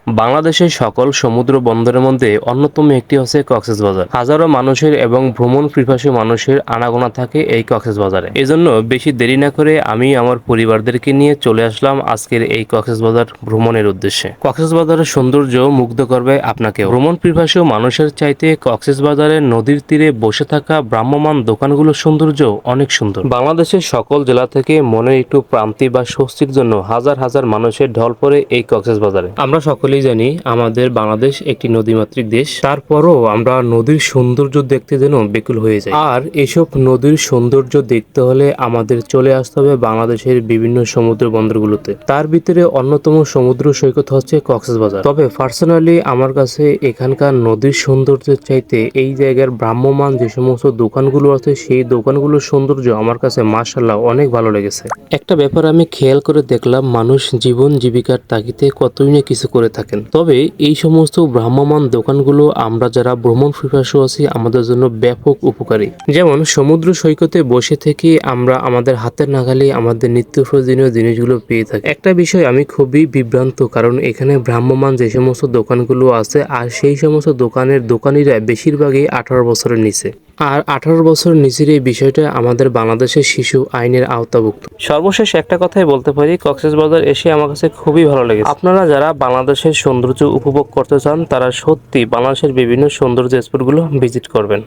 বাংলাদেশের সকল সমুদ্র বন্দরের মধ্যে অন্যতম একটি হচ্ছে কক্সবাজার। হাজারো মানুষের এবং ভ্রমণ পিপাসু মানুষের আনাগোনা থাকে এই কক্সবাজারে। এজন্য বেশি দেরি না করে আমি আমার পরিবারদেরকে নিয়ে চলে আসলাম আজকের এই কক্সবাজার ভ্রমণের উদ্দেশ্যে। কক্সবাজারের সৌন্দর্য মুগ্ধ করবে আপনাকে। ভ্রমণ পিপাসু মানুষের চাইতে কক্সবাজারের নদীর তীরে বসে থাকা ভ্রাম্যমাণ দোকানগুলোর সৌন্দর্য অনেক সুন্দর। বাংলাদেশের সকল জেলা থেকে মনের একটু প্রান্তি বা স্বস্তির জন্য হাজার হাজার মানুষের ঢল পড়ে এই কক্সবাজারে। আমরা সকলেই জানি আমাদের বাংলাদেশ একটি নদীমাতৃক দেশ, তারপরও আমরা নদীর সৌন্দর্য দেখতে যেন বেকুল হয়ে যাই। আর এসব নদীর সৌন্দর্য দেখতে হলে আমাদের চলে আসতে হবে বাংলাদেশের বিভিন্ন সমুদ্র বন্দরগুলোতে। তার ভিতরে অন্যতম সমুদ্র সৈকত হচ্ছে কক্সবাজার। তবে পার্সোনালি আমার কাছে এখানকার নদীর সৌন্দর্যের চাইতে এই জায়গার ভ্রাম্যমাণ যে সমস্ত দোকানগুলো আছে সেই দোকানগুলোর সৌন্দর্য আমার কাছে মাশাআল্লাহ অনেক ভালো লেগেছে। একটা ব্যাপার আমি খেয়াল করে দেখলাম, মানুষ জীবন জীবিকার তাগিদে কতই না কিছু করে থাকেন, তবে এই সমস্ত ভ্রাম্যমাণ দোকানগুলো আমরা যারা ভ্রমণ পিপাসু আছি আমাদের জন্য ব্যাপক উপকারী। যেমন সমুদ্র সৈকতে বসে থেকে আমরা আমাদের হাতের নাগালে আমাদের নিত্য প্রয়োজনীয় জিনিসগুলো পেয়ে থাকি। একটা বিষয় আমি খুবই বিভ্রান্ত, কারণ এখানে ভ্রাম্যমাণ যে সমস্ত দোকানগুলো আছে আর সেই সমস্ত দোকানের দোকানিরা বেশিরভাগই 18 বছরের নিচে। আর 18 বছর নিচের এই বিষয়টা আমাদের বাংলাদেশের শিশু আইনের আওতাভুক্ত। সর্বশেষ একটা কথাই বলতে পারি, কক্সবাজার এসে আমার কাছে খুবই ভালো লেগেছে। আপনারা যারা বাংলাদেশের সৌন্দর্য উপভোগ করতে চান তারা সত্যি বাংলাদেশের বিভিন্ন সৌন্দর্য স্পটগুলো ভিজিট করবেন।